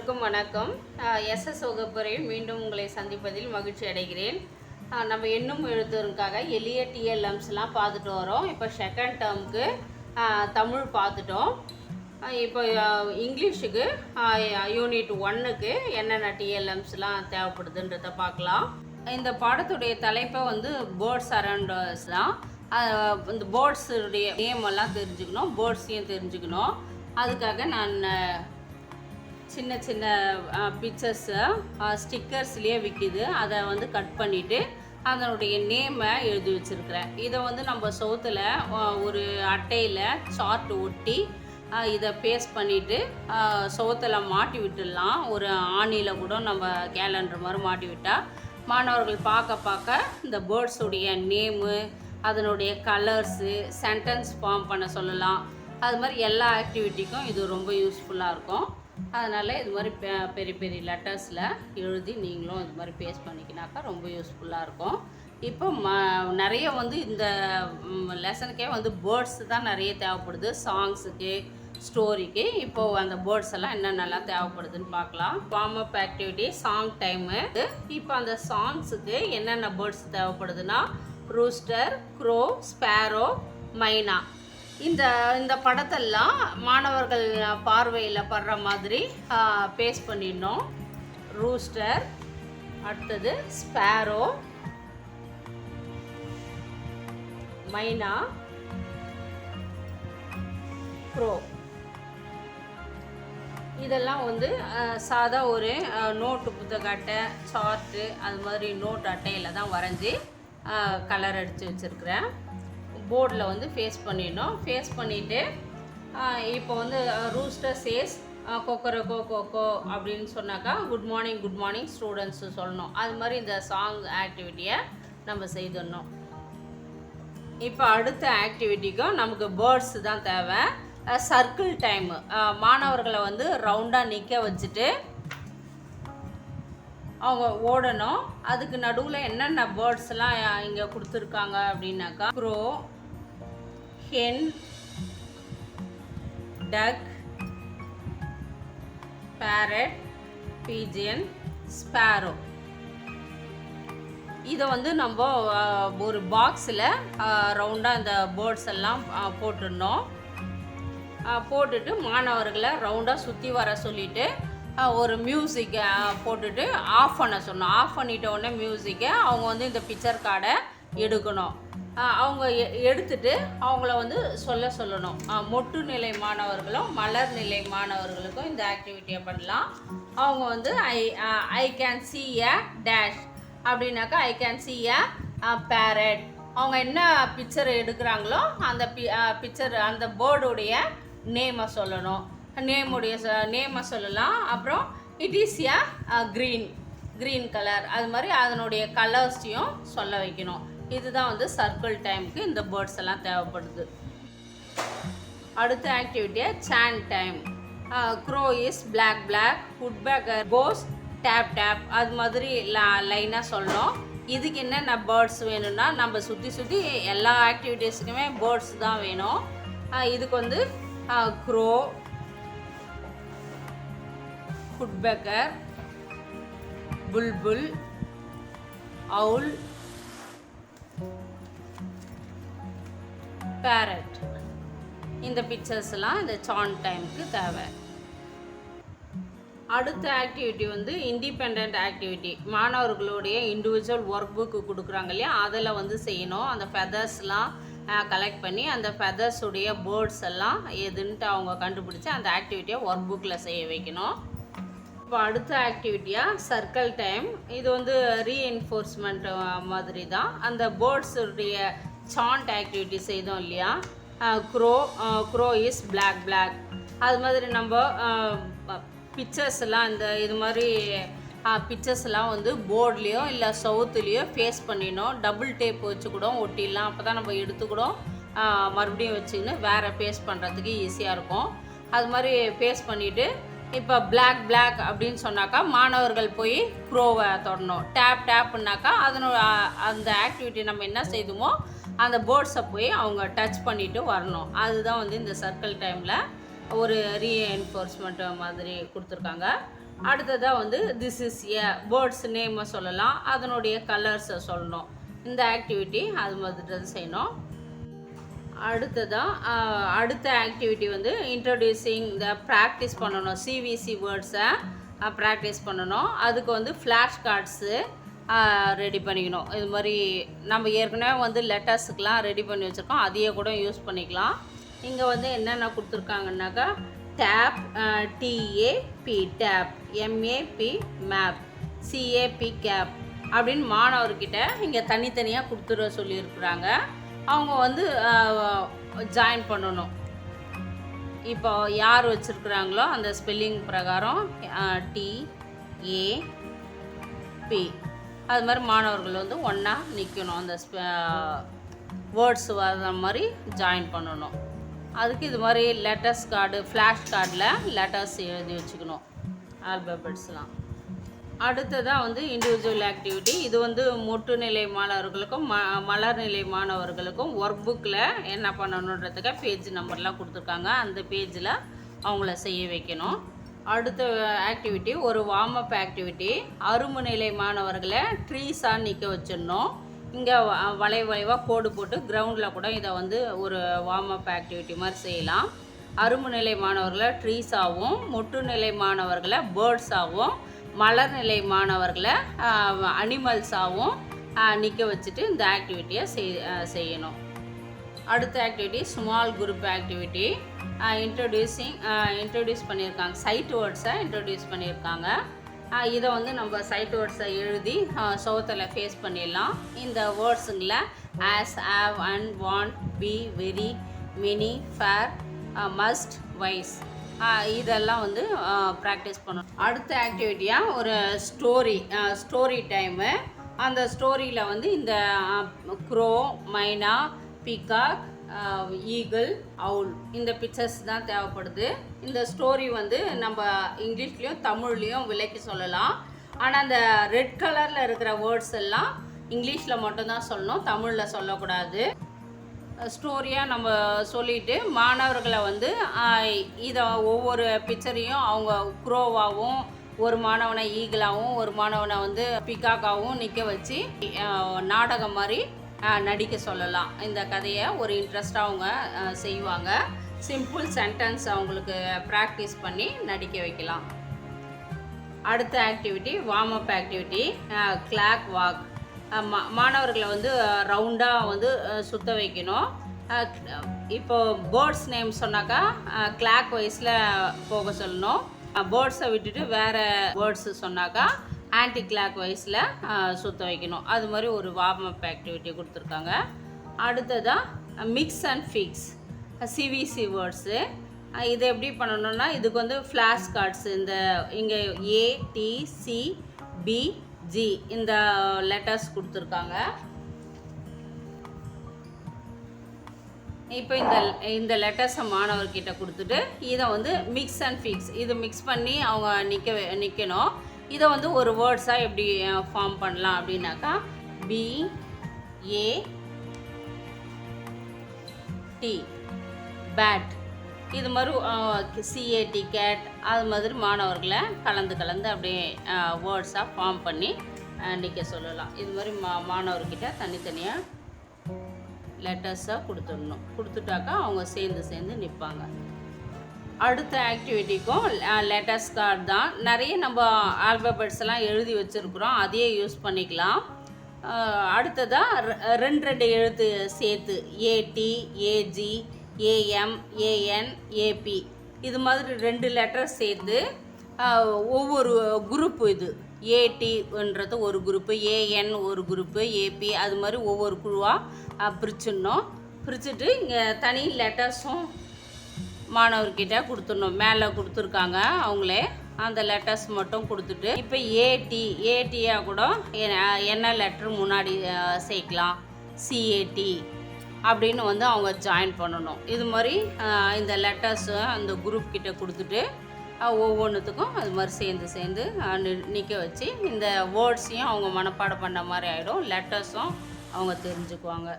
அனைவருக்கும் வணக்கம். எஸ்எஸ் வகுப்பறையில் மீண்டும் உங்களை சந்திப்பதில் மகிழ்ச்சி அடைகிறேன். நம்ம எண்ணும் எழுத்துக்காக எளிய டிஎல்எம்ஸ்லாம் பார்த்துட்டு வரோம். இப்போ செகண்ட் டேர்முக்கு தமிழ் பார்த்துட்டோம். இப்போ இங்கிலீஷுக்கு யூனிட் 1க்கு என்னென்ன டிஎல்எம்ஸ்லாம் தேவைப்படுதுன்றதை பார்க்கலாம். இந்த பாடத்துடைய தலைப்பை பேர்ட்ஸ் அரௌண்டர்ஸ் தான். இந்த பேர்ட்ஸுடைய நேமெல்லாம் தெரிஞ்சுக்கணும், பேர்ட்ஸையும் தெரிஞ்சுக்கணும். அதுக்காக நான் சின்ன சின்ன பிக்சர்ஸை ஸ்டிக்கர்ஸ்லேயே விற்கிது, அதை கட் பண்ணிவிட்டு அதனுடைய நேமை எழுதி வச்சுருக்கிறேன். இதை நம்ம சவுத்தில் ஒரு அட்டையில் சார்ட் ஒட்டி இதை பேஸ்ட் பண்ணிவிட்டு சவுத்தில் மாட்டி விட்டுடலாம். ஒரு ஆணியில் கூட நம்ம கேலண்டர் மாதிரி மாட்டி விட்டால் மாணவர்கள் பார்க்க பார்க்க இந்த பேர்ட்ஸுடைய நேமு, அதனுடைய கலர்ஸு, சென்டென்ஸ் ஃபார்ம் பண்ண சொல்லலாம். அது மாதிரி எல்லா ஆக்டிவிட்டிக்கும் இது ரொம்ப யூஸ்ஃபுல்லாக இருக்கும். அதனால் இது மாதிரி பெரிய பெரிய லெட்டர்ஸில் எழுதி நீங்களும் இது மாதிரி பேஸ்ட் பண்ணிக்கினாக்கா ரொம்ப யூஸ்ஃபுல்லாக இருக்கும். இப்போ நிறைய இந்த லெசனுக்கே பேர்ட்ஸ் தான் நிறைய தேவைப்படுது, சாங்ஸுக்கு, ஸ்டோரிக்கு. இப்போது அந்த பேர்ட்ஸ் எல்லாம் என்னென்னலாம் தேவைப்படுதுன்னு பார்க்கலாம். Warm up activity, song time. இப்போ அந்த சாங்ஸுக்கு என்னென்ன பேர்ட்ஸ் தேவைப்படுதுன்னா ரூஸ்டர், க்ரோ, ஸ்பேரோ, மைனா. இந்த படத்தெல்லாம் மாணவர்கள் பார்வையில் படுற மாதிரி பேஸ்ட் பண்ணிடணும். ரூஸ்டர், அடுத்தது ஸ்பேரோ, மைனா, க்ரோ. இதெல்லாம் சாதா ஒரு நோட்டு புத்தக அட்டை, சார்ட்டு, அது மாதிரி நோட் அட்டையில் தான் வரைஞ்சி கலர் அடித்து வச்சுருக்கிறேன். போர்டில் ஃபேஸ் பண்ணிடணும். ஃபேஸ் பண்ணிவிட்டு இப்போ ரூஸ்டர் சேஸ் கொக்கரக்கோ கொக்கோ அப்படின்னு சொன்னாக்கா குட் மார்னிங் ஸ்டூடெண்ட்ஸு சொல்லணும். அது மாதிரி இந்த சாங் ஆக்டிவிட்டியை நம்ம செய்திடணும். இப்போ அடுத்த ஆக்டிவிட்டிக்கும் நமக்கு பேர்ட்ஸ் தான் தேவை. Circle time. மாணவர்களை ரவுண்டாக நிற்க வச்சுட்டு அவங்க ஓடணும். அதுக்கு நடுவில் என்னென்ன பேர்ட்ஸ்லாம் இங்கே கொடுத்துருக்காங்க அப்படின்னாக்கா க்ரோ, ஹென், டக், பேரட், பீஜியன், ஸ்பேரோ. இதை நம்ம ஒரு பாக்ஸில் ரவுண்டாக இந்த பேர்ட்ஸ் எல்லாம் போட்டுடணும். போட்டுட்டு மாணவர்களை ரவுண்டாக சுற்றி வர சொல்லிவிட்டு ஒரு மியூசிக்கை போட்டுட்டு ஆஃப் பண்ண சொன்னோம். ஆஃப் பண்ணிட்ட உடனே மியூசிக்கை அவங்க இந்த பிக்சர் கார்டை எடுக்கணும். அவங்க எடுத்துட்டு அவங்கள சொல்லணும். மொட்டு நிலை மாணவர்களும் மலர் நிலை மாணவர்களுக்கும் இந்த ஆக்டிவிட்டியை பண்ணலாம். அவங்க I can see a dash அப்படின்னாக்கா I can see a parrot. அவங்க என்ன பிக்சர் எடுக்கிறாங்களோ அந்த பிக்சர், அந்த பேர்டுடைய நேமை சொல்லணும். நேமை சொல்லலாம். அப்புறம் it is a green colour, அது மாதிரி அதனுடைய கலர்ஸையும் சொல்ல வைக்கணும். இதுதான் சர்க்கிள் டைமுக்கு இந்த பேர்ட்ஸ் எல்லாம் தேவைப்படுது. அடுத்த ஆக்டிவிட்டியை sand time. Crow is black, woodpecker goes tap. அது மாதிரி லைனாக சொல்லணும். இதுக்கு என்னென்ன பேர்ட்ஸ் வேணும்னா நம்ம சுற்றி எல்லா ஆக்டிவிட்டீஸுக்குமே பேர்ட்ஸ் தான் வேணும். இதுக்கு க்ரோ, வுட்பேக்கர், புல்புல், அவுல், பேரட். இந்த பிக்சர்ஸ்லாம் இந்த சாண்ட் டைமுக்கு தேவை. அடுத்த ஆக்டிவிட்டி இண்டிபெண்ட் ஆக்டிவிட்டி. மாணவர்களுடைய இண்டிவிஜுவல் ஒர்க் புக்கு கொடுக்குறாங்க இல்லையா, அதில் செய்யணும். அந்த ஃபெதர்ஸ்லாம் கலெக்ட் பண்ணி அந்த ஃபெதர்ஸுடைய பேர்ட்ஸ் எல்லாம் எதுன்ட்டு அவங்க கண்டுபிடிச்சி அந்த ஆக்டிவிட்டியை ஒர்க் புக்கில் செய்ய வைக்கணும். இப்போ அடுத்த ஆக்டிவிட்டியாக சர்க்கிள் டைம். இது ரீஎன்ஃபோர்ஸ்மெண்ட் மாதிரி தான். அந்த பேர்ட்ஸுடைய சாண்ட் ஆக்டிவிட்டி செய்தோம் இல்லையா, க்ரோ இஸ் பிளாக். அது மாதிரி நம்ம பிக்சர்ஸ்லாம் இது மாதிரி பிக்சர்ஸ்லாம் போர்ட்லேயோ இல்லை சவுத்துலேயோ ஃபேஸ் பண்ணிடணும். டபுள் டேப் வச்சு கூட ஒட்டிடலாம். அப்போ தான் நம்ம எடுத்து கூட மறுபடியும் வச்சுக்கின்னு வேறு ஃபேஸ் பண்ணுறதுக்கு ஈஸியாக இருக்கும். அது மாதிரி ஃபேஸ் பண்ணிவிட்டு இப்போ பிளாக் அப்படின்னு சொன்னாக்கா மாணவர்கள் போய் க்ரோவை தொடணும். டேப்னாக்கா அந்த ஆக்டிவிட்டி நம்ம என்ன செய்தோமோ அந்த பேர்ட்ஸை போய் அவங்க டச் பண்ணிவிட்டு வரணும். அதுதான் இந்த சர்க்கிள் டைமில் ஒரு ரீஎன்ஃபோர்ஸ்மெண்ட் மாதிரி கொடுத்துருக்காங்க. அடுத்ததாக வந்து திஸ் இஸ் ஏ பேர்ட்ஸ் நேமை சொல்லலாம், அதனுடைய கலர்ஸை சொல்லணும். இந்த ஆக்டிவிட்டி அது மாதிரி செய்யணும். அடுத்த ஆக்டிவிட்டி வந்து இன்ட்ரடியூசிங் ப்ராக்டிஸ் பண்ணணும். சிவிசி வேர்ட்ஸை ப்ராக்டிஸ் பண்ணணும். அதுக்கு வந்து ஃப்ளாஷ் கார்ட்ஸு ரெடி பண்ணிக்கணும். இது மாதிரி நம்ம ஏற்கனவே வந்து லெட்டர்ஸுக்கெலாம் ரெடி பண்ணி வச்சுருக்கோம், அதையே கூட யூஸ் பண்ணிக்கலாம். இங்கே வந்து என்னென்ன கொடுத்துருக்காங்கன்னாக்கா tap, TAP tap, MAP map, CAP cap அப்படின்னு மாணவர்கிட்ட இங்கே தனித்தனியாக கொடுத்துட சொல்லியிருக்கிறாங்க. அவங்க வந்து ஜாயின் பண்ணணும். இப்போ யார் வச்சுருக்குறாங்களோ அந்த ஸ்பெல்லிங் பிரகாரம் டிஏபி அது மாதிரி மாணவர்கள் வந்து ஒன்றா நிற்கணும். அந்த வேர்ட்ஸ் வர மாதிரி ஜாயின் பண்ணணும். அதுக்கு இது மாதிரி லெட்டர்ஸ் கார்டு, ஃப்ளாஷ் கார்டில் லெட்டர்ஸ் எழுதி வச்சுக்கணும், ஆல்பபெட்ஸ்லாம். அடுத்ததாக வந்து இண்டிவிஜுவல் ஆக்டிவிட்டி. இது வந்து மொட்டு நிலை மாணவர்களுக்கும் மலர் நிலை மாணவர்களுக்கும் ஒர்க் புக்கில் என்ன பண்ணணுன்றதுக்கு பேஜ் நம்பர்லாம் கொடுத்துருக்காங்க. அந்த பேஜில் அவங்கள செய்ய வைக்கணும். அடுத்த ஆக்டிவிட்டி ஒரு வார்ம் அப் ஆக்டிவிட்டி. அரும்பு நிலை மாணவர்களை ட்ரீஸாக நிற்க வச்சிடணும். இங்கே வளைவாக கோடு போட்டு கிரவுண்டில் கூட இதை வந்து ஒரு வார்ம் அப் ஆக்டிவிட்டி மாதிரி செய்யலாம். அரும்பு நிலை மாணவர்களை ட்ரீஸாகவும், மொட்டு நிலை மாணவர்களை பேர்ட்ஸாகவும், மலர் நிலை மாணவர்களை அனிமல்ஸாகவும் நிற்க வச்சுட்டு இந்த ஆக்டிவிட்டியை செய்யணும். அடுத்த activity small group activity. Introduce பண்ணியிருக்காங்க, சைட் வேர்ட்ஸை இன்ட்ரடியூஸ் பண்ணியிருக்காங்க. இதை வந்து நம்ம சைட் வேர்ட்ஸை எழுதி சவுத்தில் ஃபேஸ் பண்ணிடலாம். இந்த வேர்ட்ஸுங்களை as, have, and, want, be, very, many, fair, must, wise இதெல்லாம் வந்து ப்ராக்டிஸ் பண்ணணும். அடுத்த ஆக்டிவிட்டியாக ஒரு ஸ்டோரி டைமு. அந்த ஸ்டோரியில் வந்து இந்த க்ரோ, மைனா, பீகாக், ஈகிள், அவுல் இந்த பிக்சர்ஸ் தான் தேவைப்படுது. இந்த ஸ்டோரி வந்து நம்ம இங்கிலீஷ்லேயும் தமிழ்லேயும் விளக்கி சொல்லலாம். ஆனால் அந்த ரெட் கலரில் இருக்கிற வேர்ட்ஸ் எல்லாம் இங்கிலீஷில் மட்டும்தான் சொல்லணும், தமிழில் சொல்லக்கூடாது. ஸ்டோரியாக நம்ம சொல்லிவிட்டு மாணவர்களை வந்து இதை ஒவ்வொரு பிக்சரையும் அவங்க க்ரோவாகவும், ஒரு மாணவனை ஈகிளாகவும், ஒரு மாணவனை வந்து பிகாக்காகவும் நிற்க வச்சு நாடகம் மாதிரி நடிக்க சொல்லலாம். இந்த கதையை ஒரு இன்ட்ரெஸ்டாக அவங்க செய்வாங்க. சிம்பிள் சென்டென்ஸ் அவங்களுக்கு ப்ராக்டிஸ் பண்ணி நடிக்க வைக்கலாம். அடுத்த activity warm up activity clock walk. மாணவர்களை வந்து ரவுண்டாக வந்து சுற்ற வைக்கணும். இப்போ பேர்ட்ஸ் நேம் சொன்னாக்கா கிளாக் வைஸில் போக சொல்லணும். பேர்ட்ஸை விட்டுட்டு வேறு பேர்ட்ஸு சொன்னாக்கா ஆன்டி கிளாக் வைஸில் சுற்ற வைக்கணும். அது மாதிரி ஒரு வார்ம் அப் ஆக்டிவிட்டி கொடுத்துருக்காங்க. அடுத்ததாக mix and fix CVC words. இது எப்படி பண்ணணுன்னா இதுக்கு வந்து ஃப்ளாஷ் கார்ட்ஸு இங்கே ஏ, டி, சி, பி, ஜி இந்த லெட்டர்ஸ் கொடுத்துருக்காங்க. இப்போ இந்த லெட்டர்ஸை மாணவர்கிட்ட கொடுத்துட்டு இதை வந்து மிக்ஸ் அண்ட் ஃபிக்ஸ் இது மிக்ஸ் பண்ணி அவங்க நிற்கணும். இதை வந்து ஒரு வேர்ட்ஸாக எப்படி ஃபார்ம் பண்ணலாம் அப்படின்னாக்கா பி, ஏ, டி பேட் இது மாதிரி சிஏடி கேட் அது மாதிரி மாணவர்களை கலந்து அப்படியே வேர்ட்ஸாக ஃபார்ம் பண்ணி நிற்க சொல்லலாம். இது மாதிரி மாணவர்கிட்ட தனித்தனியாக லெட்டர்ஸாக கொடுத்துட்டாக்கா அவங்க சேர்ந்து நிற்பாங்க. அடுத்த ஆக்டிவிட்டிக்கும் லெட்டர்ஸ் கார்டு தான். நிறைய நம்ம ஆல்பபெட்ஸ் எல்லாம் எழுதி வச்சுருக்குறோம், அதையே யூஸ் பண்ணிக்கலாம். அடுத்ததாக ரெண்டு எழுத்து சேர்த்து ஏடி, ஏஜி, ஏஎம், ஏஎன், ஏபி இது மாதிரி 2 லெட்டர் சேர்த்து ஒவ்வொரு குரூப்பு. இது ஏடின்றது ஒரு குரூப்பு, ஏஎன் ஒரு குரூப்பு, ஏபி அது மாதிரி ஒவ்வொரு குழுவாக பிரிச்சுட்டு இங்கே தனி லெட்டர்ஸும் மாணவர்கிட்ட கொடுத்துடணும். மேலே கொடுத்துருக்காங்க அவங்களே, அந்த லெட்டர்ஸ் மட்டும் கொடுத்துட்டு இப்போ ஏடியாக கூட என்ன லெட்ரு முன்னாடி சேர்க்கலாம், சிஏடி அப்படின்னு வந்து அவங்க ஜாயின் பண்ணணும். இது மாதிரி இந்த லெட்டர்ஸு அந்த குரூப் கிட்ட கொடுத்துட்டு ஒவ்வொன்றுத்துக்கும் அது மாதிரி சேர்ந்து நிற்க வச்சு இந்த வேர்ட்ஸையும் அவங்க மனப்பாடம் பண்ண மாதிரி ஆகிடும், லெட்டர்ஸும் அவங்க தெரிஞ்சுக்குவாங்க.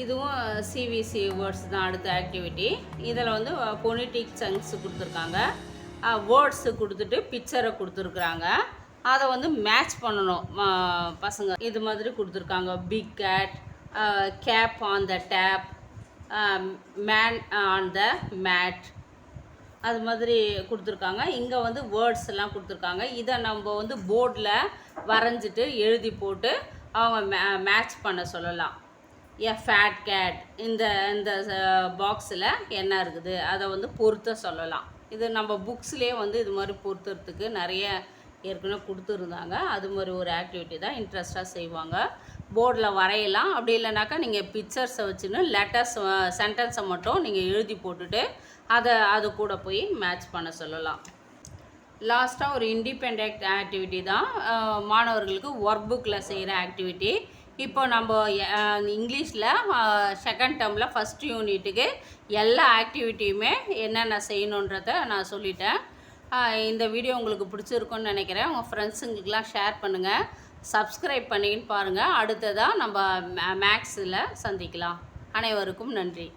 இதுவும் சிவிசி வேர்ட்ஸ் தான் அடுத்த ஆக்டிவிட்டி. இதில் வந்து பொனிட்டிக் சங்க்ஸ் கொடுத்துருக்காங்க. வேர்ட்ஸு கொடுத்துட்டு பிக்சரை கொடுத்துருக்குறாங்க. அதை வந்து மேட்ச் பண்ணணும் பசங்க. இது மாதிரி கொடுத்துருக்காங்க. Big cat, cap on the tap, man on the mat, அது மாதிரி கொடுத்துருக்காங்க. இங்கே வந்து வேர்ட்ஸ் எல்லாம் கொடுத்துருக்காங்க. இதை நம்ம வந்து போர்டில் வரைஞ்சிட்டு எழுதி போட்டு அவங்க மேட்ச் பண்ண சொல்லலாம். எ ஃபேட் கேட், இந்த இந்த பாக்ஸில் என்ன இருக்குது அதை வந்து பொருத்த சொல்லலாம். இது நம்ம புக்ஸ்லேயே வந்து இது மாதிரி பொருத்துறதுக்கு நிறைய ஏற்கனவே கொடுத்துருந்தாங்க. அது மாதிரி ஒரு ஆக்டிவிட்டி தான், இன்ட்ரெஸ்டாக செய்வாங்க. போர்டில் வரையலாம். அப்படி இல்லைனாக்கா நீங்கள் பிக்சர்ஸை வச்சுன்னு லெட்டர்ஸ் சென்டென்ஸை மட்டும் நீங்கள் எழுதி போட்டுட்டு அது கூட போய் மேட்ச் பண்ண சொல்லலாம். லாஸ்ட்டாக ஒரு இண்டிபெண்ட் ஆக்டிவிட்டி தான், மாணவர்களுக்கு ஒர்க் புக்கில் செய்கிற ஆக்டிவிட்டி. இப்போ நம்ம இங்கிலீஷில் செகண்ட் டேர்மில் ஃபஸ்ட் யூனிட்டுக்கு எல்லா ஆக்டிவிட்டியுமே என்னென்ன செய்யணுன்றதை நான் சொல்லிட்டேன். இந்த வீடியோ உங்களுக்கு பிடிச்சிருக்குன்னு நினைக்கிறேன். உங்கள் ஃப்ரெண்ட்ஸுங்களுக்கெலாம் ஷேர் பண்ணுங்கள். சப்ஸ்கிரைப் பண்ணின்னு பாருங்கள். அடுத்ததாக நம்ம மேக்ஸில் சந்திக்கலாம். அனைவருக்கும் நன்றி.